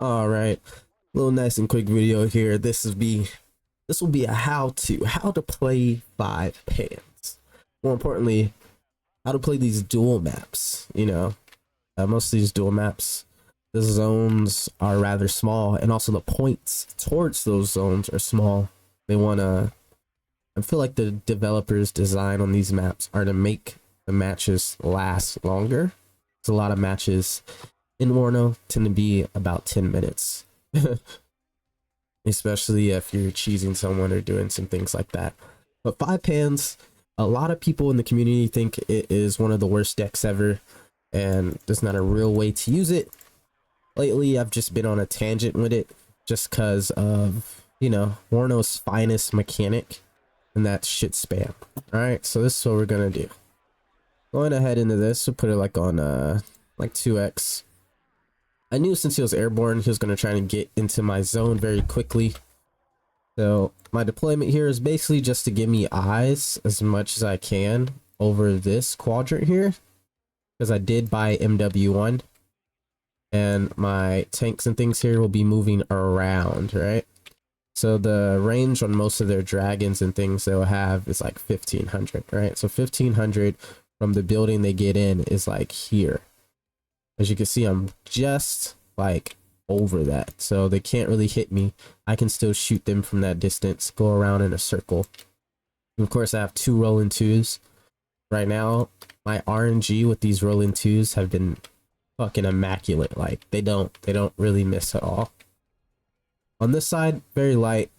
All right, little nice and quick video here. This will be a how to play 5 pans. More importantly, how to play these dual maps. Most of these dual maps, the zones are rather small, and also the points towards those zones are small. They wanna. I feel like the developers' design on these maps are to make the matches last longer. There's a lot of matches in Warno tend to be about 10 minutes. Especially if you're cheesing someone or doing some things like that. But 5 pans, a lot of people in the community think it is one of the worst decks ever, and there's not a real way to use it. Lately, I've just been on a tangent with it just because of, Warno's finest mechanic, and that's shit spam. Alright, so this is what we're gonna do. Going ahead into this, we'll put it like on like 2x. I knew since he was airborne, he was going to try and get into my zone very quickly. So my deployment here is basically just to give me eyes as much as I can over this quadrant here, because I did buy MW1, and my tanks and things here will be moving around, right? So the range on most of their dragons and things they'll have is like 1500, right? So 1500 from the building they get in is like here. As you can see, I'm just like over that, so they can't really hit me. I can still shoot them from that distance, go around in a circle. And of course, I have 2 rolling 2s. Right now, my RNG with these rolling 2s have been fucking immaculate. Like they don't really miss at all. On this side, very light,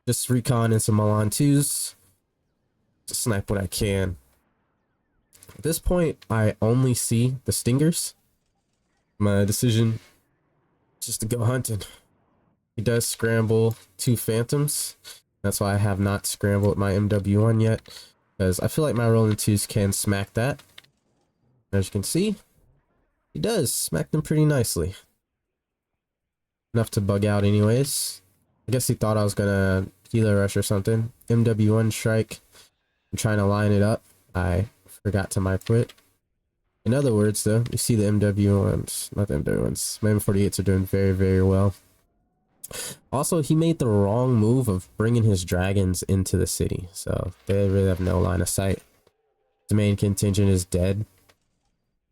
just recon and some Milan 2s. Just snipe what I can. At this point, I only see the stingers. My decision is just to go hunting. He does scramble 2 phantoms. That's why I have not scrambled my MW1 yet, because I feel like my rolling 2s can smack that. As you can see, he does smack them pretty nicely. Enough to bug out anyways. I guess he thought I was gonna healer rush or something. MW1 strike. I'm trying to line it up. I forgot to micro it. In other words, though, you see the MW1s, not the MW1s, my M48s are doing very, very well. Also, he made the wrong move of bringing his dragons into the city, so they really have no line of sight. The main contingent is dead.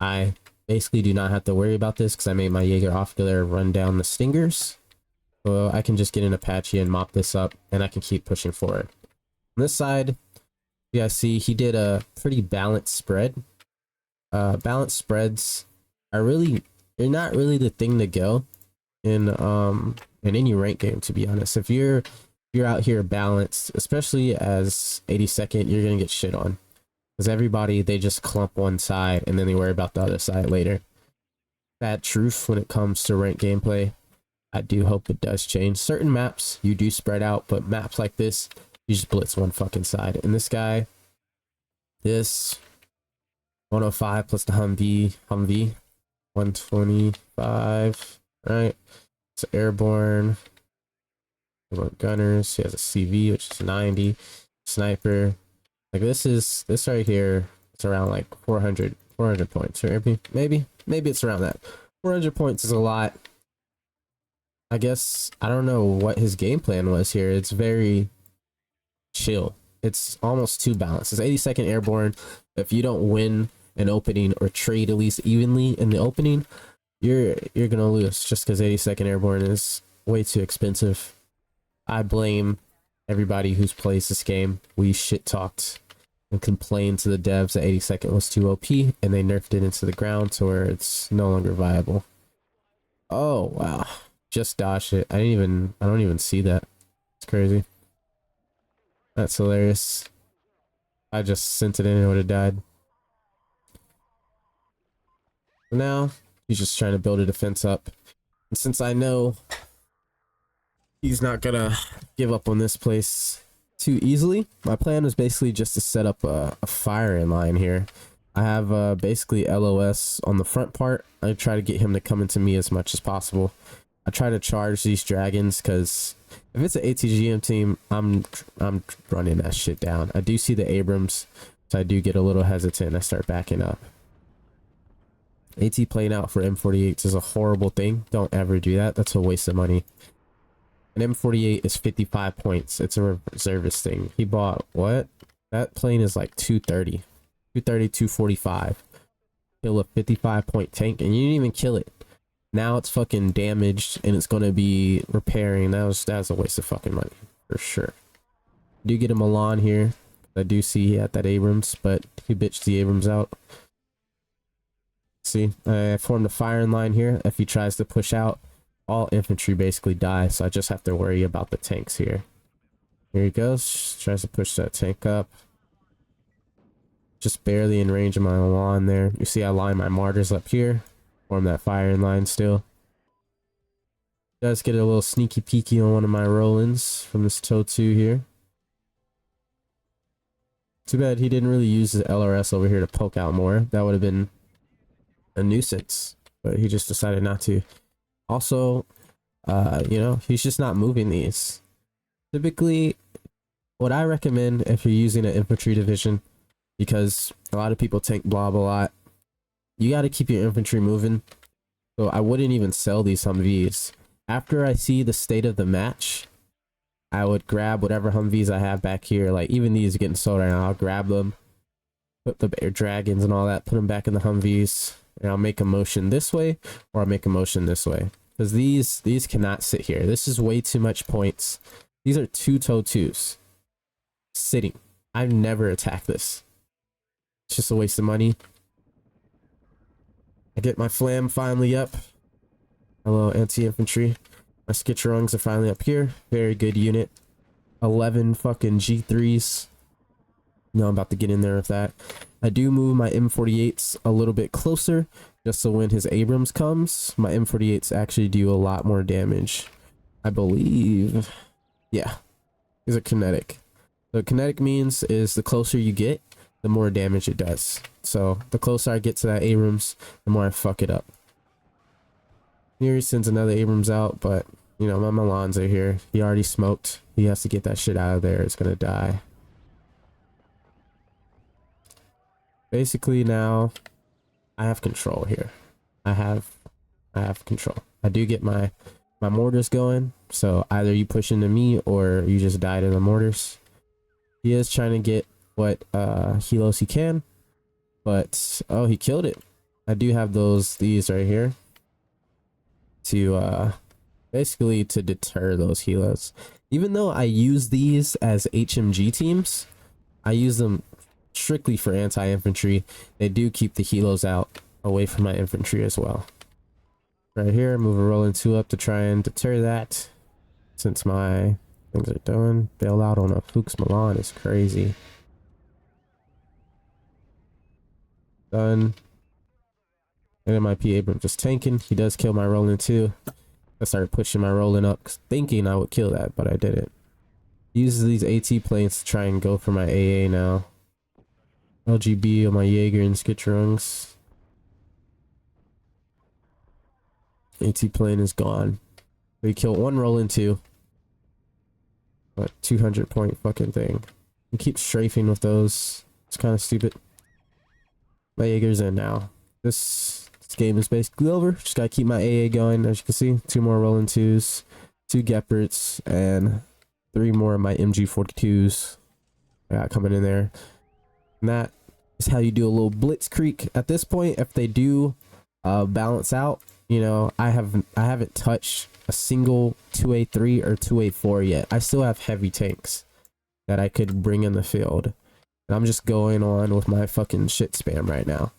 I basically do not have to worry about this because I made my Jaeger Aufgewehr run down the stingers. So I can just get an Apache and mop this up, and I can keep pushing forward. On this side, you guys see he did a pretty balanced spread. Balanced spreads are they're not really the thing to go in any rank game, to be honest. If you're out here balanced, especially as 82nd, you're gonna get shit on, because everybody, they just clump one side and then they worry about the other side later. Bad truth when it comes to rank gameplay. I do hope it does change. Certain maps you do spread out, but maps like this, you just blitz one fucking side. And this guy, this 105 plus the Humvee 125, right? It's airborne. Gunners, he has a CV, which is 90. Sniper, like this right here, it's around like 400 points, or maybe it's around that. 400 points is a lot. I guess I don't know what his game plan was here. It's very chill. It's almost too balanced. It's 82nd airborne. If you don't win an opening or trade at least evenly in the opening, you're gonna lose, just because 82nd airborne is way too expensive. I blame everybody who's plays this game. We shit talked and complained to the devs that 82nd was too OP, and they nerfed it into the ground to where it's no longer viable. Oh wow, just dodged it. I don't even see that. It's crazy. That's hilarious. I just sent it in and it would have died. Now he's just trying to build a defense up, and since I know he's not gonna give up on this place too easily, my plan was basically just to set up a firing line here. I have basically LOS on the front part. I try to get him to come into me as much as possible. I try to charge these dragons, because if it's an ATGM team, I'm running that shit down. I do see the Abrams, so I do get a little hesitant and I start backing up. AT playing out for M48s is a horrible thing. Don't ever do that. That's a waste of money. An M48 is 55 points. It's a reservist thing. He bought what? That plane is like 230. 230, 245. Kill a 55 point tank and you didn't even kill it. Now it's fucking damaged and it's gonna be repairing. That's a waste of fucking money for sure. I do get a Milan here. I do see he had that Abrams, but he bitched the Abrams out. See, I formed a firing line here. If he tries to push out, all infantry basically die, so I just have to worry about the tanks here. Here he goes, tries to push that tank up. Just barely in range of my lawn there. You see I line my mortars up here. Form that firing line still. Does get a little sneaky peeky on one of my roll-ins from this TOW 2 here. Too bad he didn't really use the LRS over here to poke out more. That would have been a nuisance, but he just decided not to. Also, you know, he's just not moving these. Typically, what I recommend if you're using an infantry division, because a lot of people tank blob a lot, you got to keep your infantry moving. So I wouldn't even sell these Humvees. After I see the state of the match, I would grab whatever Humvees I have back here. Like even these are getting sold right now. I'll grab them, put the air dragons and all that, put them back in the Humvees, and I'll make a motion this way or I'll make a motion this way. Because these cannot sit here. This is way too much points. These are 2 TOW 2s sitting. I've never attacked this. It's just a waste of money. I get my flam finally up. Hello, anti-infantry. My Skitcherungs are finally up here. Very good unit. 11 fucking G3s. No, I'm about to get in there with that. I do move my M48s a little bit closer, just so when his Abrams comes, my M48s actually do a lot more damage. I believe. Yeah. These are kinetic. So kinetic means is the closer you get, the more damage it does. So the closer I get to that Abrams, the more I fuck it up. Here he sends another Abrams out, but you know, my Milans are here. He already smoked. He has to get that shit out of there. It's gonna die. Basically now I have control here. I have control. I do get my mortars going, so either you push into me or you just die to the mortars. He is trying to get what helos he can, but oh, he killed it. I do have these right here to basically to deter those helos. Even though I use these as HMG teams, I use them strictly for anti-infantry. They do keep the helos out away from my infantry as well. Right here, move a rolling 2 up to try and deter that. Since my things are done, bail out on a Fuchs Milan is crazy. Done. And my P Abrams just tanking. He does kill my rolling 2. I started pushing my rolling up, thinking I would kill that, but I didn't. Use these AT planes to try and go for my AA now. LGB on my Jaeger and Skitcherungs. AT plane is gone. We killed one rolling 2. But 200 point fucking thing. We keep strafing with those. It's kind of stupid. My Jaeger's in now. This game is basically over. Just gotta keep my AA going. As you can see, 2 more rolling 2s, 2 Gepards, and 3 more of my MG42s I got coming in there. And that is how you do a little blitzkrieg. At this point, if they do balance out, you know, I haven't touched a single 2A3 or 2A4 yet. I still have heavy tanks that I could bring in the field. And I'm just going on with my fucking shit spam right now.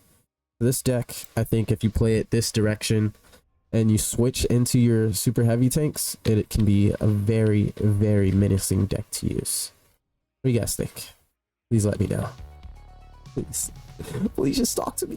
This deck, I think if you play it this direction and you switch into your super heavy tanks, it can be a very, very menacing deck to use. What do you guys think? Please let me know. Please. Please just talk to me.